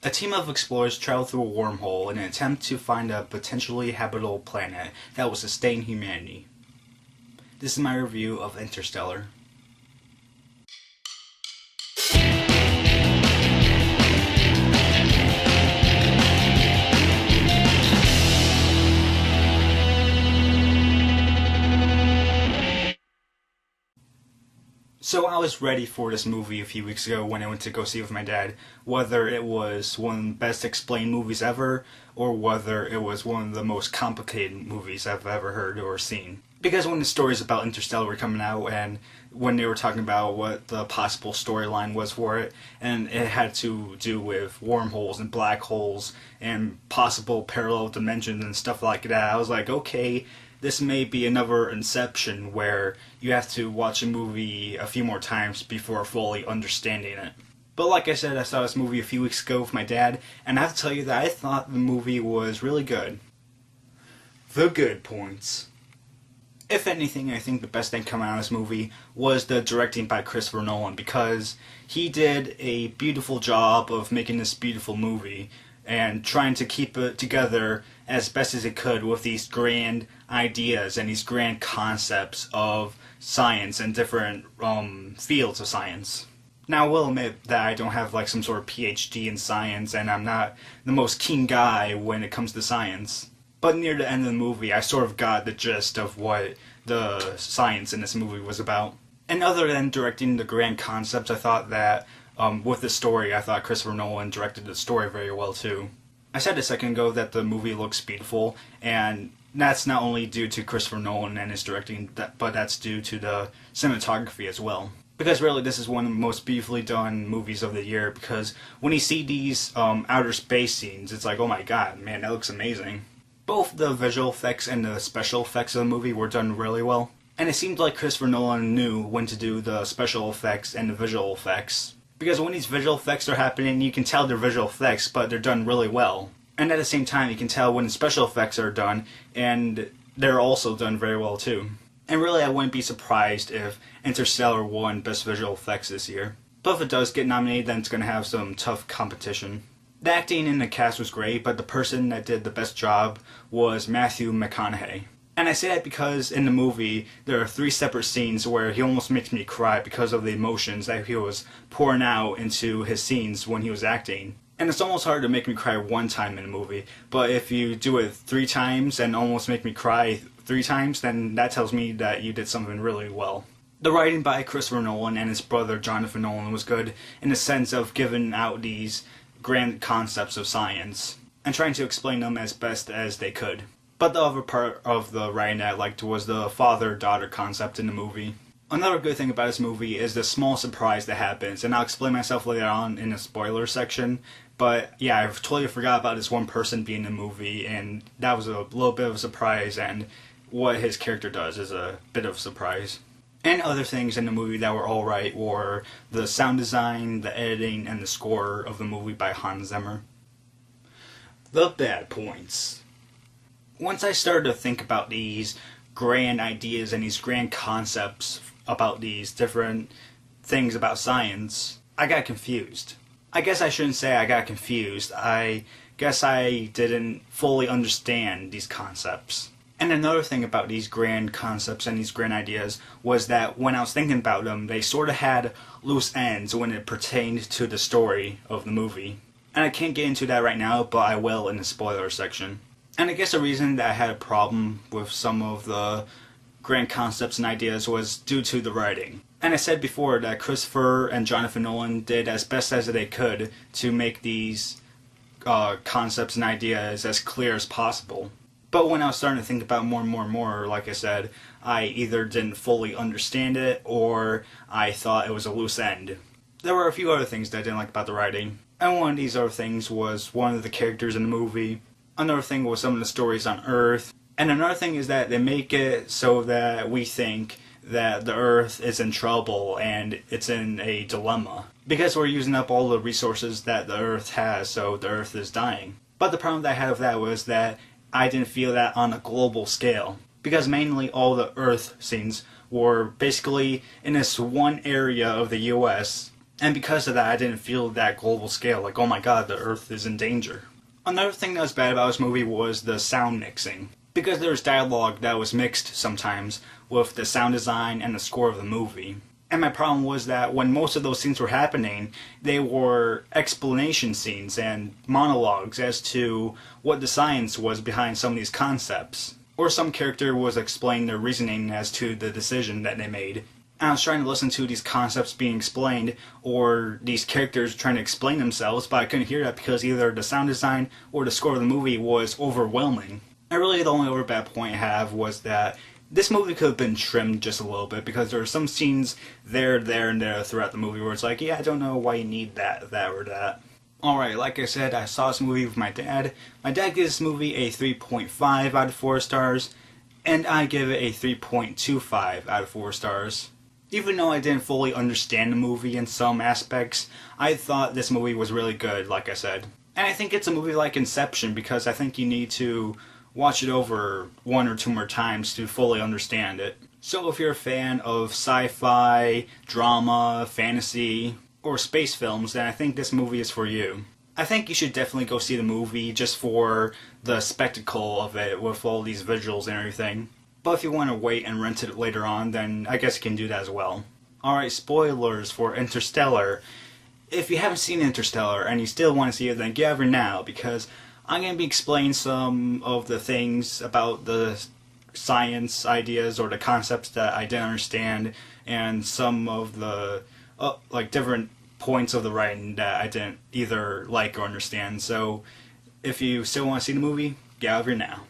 A team of explorers traveled through a wormhole in an attempt to find a potentially habitable planet that will sustain humanity. This is my review of Interstellar. So I was ready for this movie a few weeks ago when I went to go see it with my dad, whether it was one of the best explained movies ever, or whether it was one of the most complicated movies I've ever heard or seen. Because when the stories about Interstellar were coming out, and when they were talking about what the possible storyline was for it, and it had to do with wormholes and black holes and possible parallel dimensions and stuff like that, I was like, okay, this may be another Inception where you have to watch a movie a few more times before fully understanding it. But like I said, I saw this movie a few weeks ago with my dad, and I have to tell you that I thought the movie was really good. The good points. If anything, I think the best thing coming out of this movie was the directing by Christopher Nolan, because he did a beautiful job of making this beautiful movie and trying to keep it together as best as it could with these grand ideas and these grand concepts of science and different fields of science. Now, I will admit that I don't have like some sort of PhD in science, and I'm not the most keen guy when it comes to science. But near the end of the movie, I sort of got the gist of what the science in this movie was about. And other than directing the grand concepts, I thought that with the story, I thought Christopher Nolan directed the story very well too. I said a second ago that the movie looks beautiful, and that's not only due to Christopher Nolan and his directing, but that's due to the cinematography as well. Because really, this is one of the most beautifully done movies of the year, because when you see these outer space scenes, it's like, oh my god, man, that looks amazing. Both the visual effects and the special effects of the movie were done really well. And it seemed like Christopher Nolan knew when to do the special effects and the visual effects. Because when these visual effects are happening, you can tell they're visual effects, but they're done really well. And at the same time, you can tell when the special effects are done, and they're also done very well too. And really, I wouldn't be surprised if Interstellar won Best Visual Effects this year. But if it does get nominated, then it's going to have some tough competition. The acting in the cast was great, but the person that did the best job was Matthew McConaughey. And I say that because in the movie, there are 3 separate scenes where he almost makes me cry because of the emotions that he was pouring out into his scenes when he was acting. And it's almost hard to make me cry one time in a movie, but if you do it 3 times and almost make me cry 3 times, then that tells me that you did something really well. The writing by Christopher Nolan and his brother Jonathan Nolan was good in the sense of giving out these grand concepts of science and trying to explain them as best as they could. But the other part of the writing that I liked was the father-daughter concept in the movie. Another good thing about this movie is the small surprise that happens, and I'll explain myself later on in the spoiler section, but yeah, I totally forgot about this one person being in the movie, and that was a little bit of a surprise, and what his character does is a bit of a surprise. And other things in the movie that were alright were the sound design, the editing, and the score of the movie by Hans Zimmer. The bad points. Once I started to think about these grand ideas and these grand concepts about these different things about science, I got confused. I guess I shouldn't say I got confused. I guess I didn't fully understand these concepts. And another thing about these grand concepts and these grand ideas was that when I was thinking about them, they sort of had loose ends when it pertained to the story of the movie. And I can't get into that right now, but I will in the spoiler section. And I guess the reason that I had a problem with some of the grand concepts and ideas was due to the writing. And I said before that Christopher and Jonathan Nolan did as best as they could to make these concepts and ideas as clear as possible. But when I was starting to think about more and more and more, like I said, I either didn't fully understand it or I thought it was a loose end. There were a few other things that I didn't like about the writing. And one of these other things was one of the characters in the movie. Another thing was some of the stories on Earth. And another thing is that they make it so that we think that the Earth is in trouble and it's in a dilemma. Because we're using up all the resources that the Earth has, so the Earth is dying. But the problem that I had with that was that I didn't feel that on a global scale. Because mainly all the Earth scenes were basically in this one area of the US And because of that, I didn't feel that global scale, like, oh my god, the Earth is in danger. Another thing that was bad about this movie was the sound mixing. Because there was dialogue that was mixed sometimes with the sound design and the score of the movie. And my problem was that when most of those scenes were happening, they were explanation scenes and monologues as to what the science was behind some of these concepts. Or some character was explaining their reasoning as to the decision that they made. And I was trying to listen to these concepts being explained, or these characters trying to explain themselves, but I couldn't hear that because either the sound design or the score of the movie was overwhelming. And really the only other bad point I have was that this movie could have been trimmed just a little bit, because there are some scenes there, and there throughout the movie where it's like, yeah, I don't know why you need that, or that. Alright, like I said, I saw this movie with my dad. My dad gives this movie a 3.5 out of 4 stars, and I give it a 3.25 out of 4 stars. Even though I didn't fully understand the movie in some aspects, I thought this movie was really good, like I said. And I think it's a movie like Inception, because I think you need to watch it over 1 or 2 more times to fully understand it. So if you're a fan of sci-fi, drama, fantasy, or space films, then I think this movie is for you. I think you should definitely go see the movie just for the spectacle of it with all these visuals and everything. But if you want to wait and rent it later on, then I guess you can do that as well. Alright, spoilers for Interstellar. If you haven't seen Interstellar and you still want to see it, then get over now, because I'm going to be explaining some of the things about the science ideas or the concepts that I didn't understand, and some of the different points of the writing that I didn't either like or understand. So if you still want to see the movie, get over now.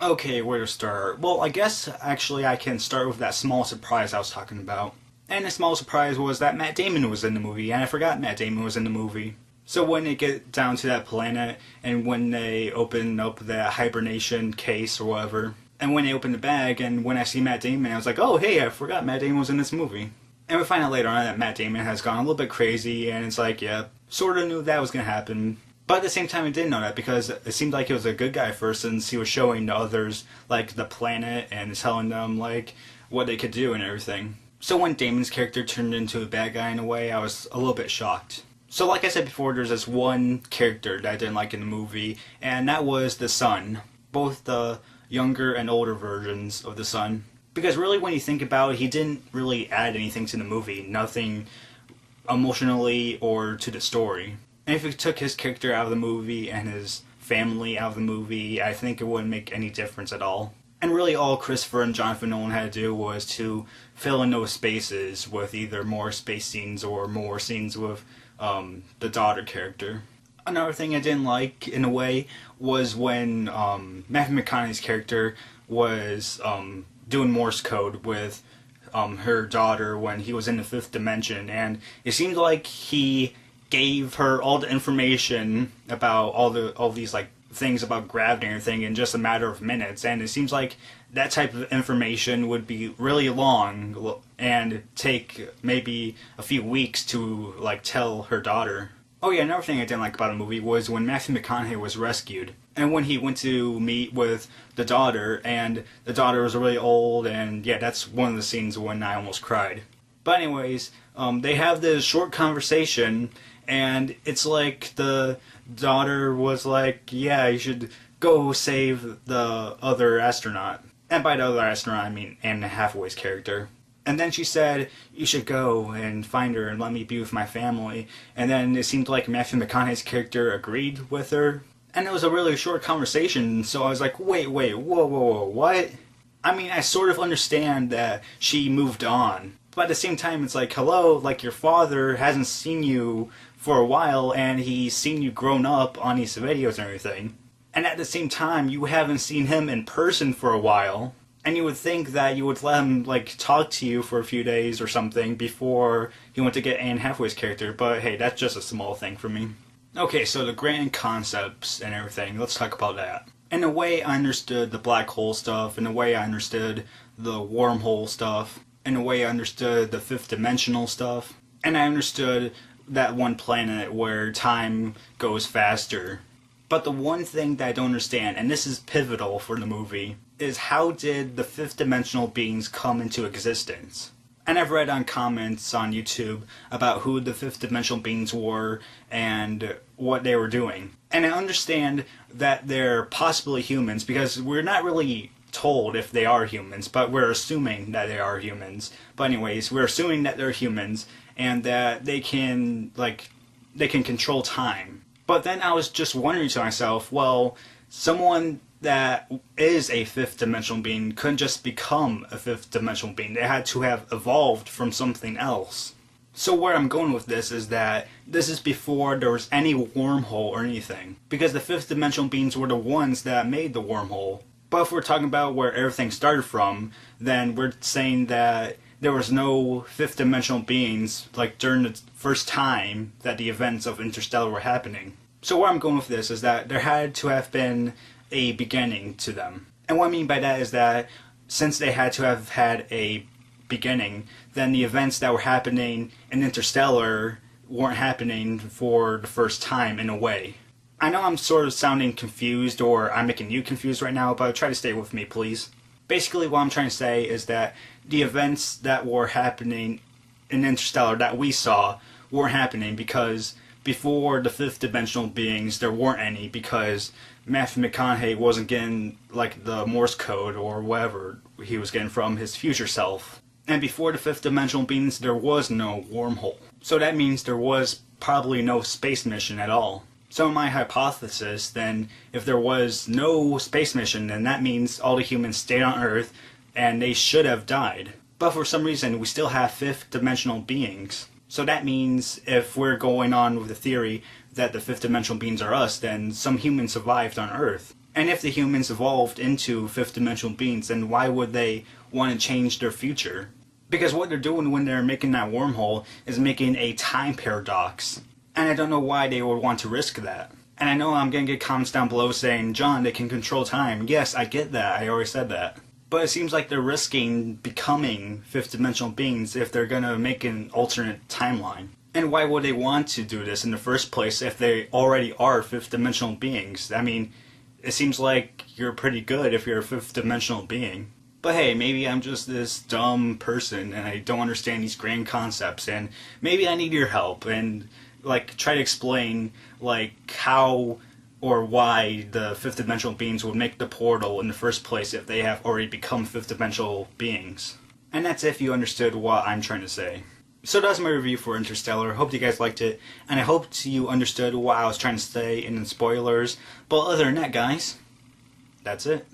Okay, where to start? Well, I guess actually I can start with that small surprise I was talking about. And the small surprise was that Matt Damon was in the movie, and I forgot Matt Damon was in the movie. So when they get down to that planet, and when they open up that hibernation case or whatever, and when they open the bag, and when I see Matt Damon, I was like, oh hey, I forgot Matt Damon was in this movie. And we find out later on that Matt Damon has gone a little bit crazy, and it's like, yeah, sort of knew that was going to happen. But at the same time, I didn't know that, because it seemed like he was a good guy first, since he was showing the others, like, the planet, and telling them, like, what they could do and everything. So when Damon's character turned into a bad guy in a way, I was a little bit shocked. So like I said before, there's this one character that I didn't like in the movie, and that was the son. Both the younger and older versions of the son. Because really, when you think about it, he didn't really add anything to the movie. Nothing emotionally or to the story. And if you took his character out of the movie and his family out of the movie, I think it wouldn't make any difference at all. And really all Christopher and Jonathan Nolan had to do was to fill in those spaces with either more space scenes or more scenes with the daughter character. Another thing I didn't like, in a way, was when Matthew McConaughey's character was doing Morse code with her daughter when he was in the 5th dimension, and it seemed like he gave her all the information about all these like things about gravity and everything in just a matter of minutes, and it seems like that type of information would be really long and take maybe a few weeks to like tell her daughter. Oh yeah, another thing I didn't like about the movie was when Matthew McConaughey was rescued, and when he went to meet with the daughter, and the daughter was really old, and yeah, that's one of the scenes when I almost cried. But anyways, they have this short conversation, and it's like the daughter was like, yeah, you should go save the other astronaut. And by the other astronaut, I mean Anne Hathaway's character. And then she said, you should go and find her and let me be with my family. And then it seemed like Matthew McConaughey's character agreed with her. And it was a really short conversation, so I was like, wait, whoa, what? I mean, I sort of understand that she moved on. But at the same time, it's like, hello, like your father hasn't seen you for a while, and he's seen you grown up on these videos and everything. And at the same time, you haven't seen him in person for a while. And you would think that you would let him, like, talk to you for a few days or something before he went to get Anne Hathaway's character. But hey, that's just a small thing for me. Okay, so the grand concepts and everything, let's talk about that. In a way, I understood the black hole stuff. In a way, I understood the wormhole stuff. In a way, I understood the 5th dimensional stuff. And I understood that one planet where time goes faster. But the one thing that I don't understand, and this is pivotal for the movie, is how did the 5th dimensional beings come into existence? And I've read on comments on YouTube about who the fifth dimensional beings were and what they were doing. And I understand that they're possibly humans because we're not really told if they are humans, but we're assuming that they are humans. But anyways, we're assuming that they're humans and that they can control time. But then I was just wondering to myself, well, someone that is a fifth dimensional being couldn't just become a fifth dimensional being. They had to have evolved from something else. So where I'm going with this is that this is before there was any wormhole or anything. Because the fifth dimensional beings were the ones that made the wormhole. But if we're talking about where everything started from, then we're saying that there was no fifth dimensional beings like during the first time that the events of Interstellar were happening. So where I'm going with this is that there had to have been a beginning to them. And what I mean by that is that since they had to have had a beginning, then the events that were happening in Interstellar weren't happening for the first time in a way. I know I'm sort of sounding confused, or I'm making you confused right now, but try to stay with me, please. Basically, what I'm trying to say is that the events that were happening in Interstellar that we saw weren't happening because before the fifth dimensional beings, there weren't any because Matthew McConaughey wasn't getting like the Morse code or whatever he was getting from his future self. And before the fifth dimensional beings, there was no wormhole. So that means there was probably no space mission at all. So in my hypothesis, then, if there was no space mission, then that means all the humans stayed on Earth and they should have died. But for some reason, we still have fifth dimensional beings. So that means if we're going on with the theory that the fifth dimensional beings are us, then some humans survived on Earth. And if the humans evolved into fifth dimensional beings, then why would they want to change their future? Because what they're doing when they're making that wormhole is making a time paradox. And I don't know why they would want to risk that. And I know I'm going to get comments down below saying, John, they can control time. Yes, I get that. I already said that. But it seems like they're risking becoming fifth dimensional beings if they're going to make an alternate timeline. And why would they want to do this in the first place if they already are fifth dimensional beings? I mean, it seems like you're pretty good if you're a fifth dimensional being. But hey, maybe I'm just this dumb person and I don't understand these grand concepts, and maybe I need your help and try to explain how or why the fifth dimensional beings would make the portal in the first place if they have already become fifth dimensional beings. And that's if you understood what I'm trying to say. So that's my review for Interstellar. Hope you guys liked it, and I hope you understood what I was trying to say in the spoilers. But other than that, guys, that's it.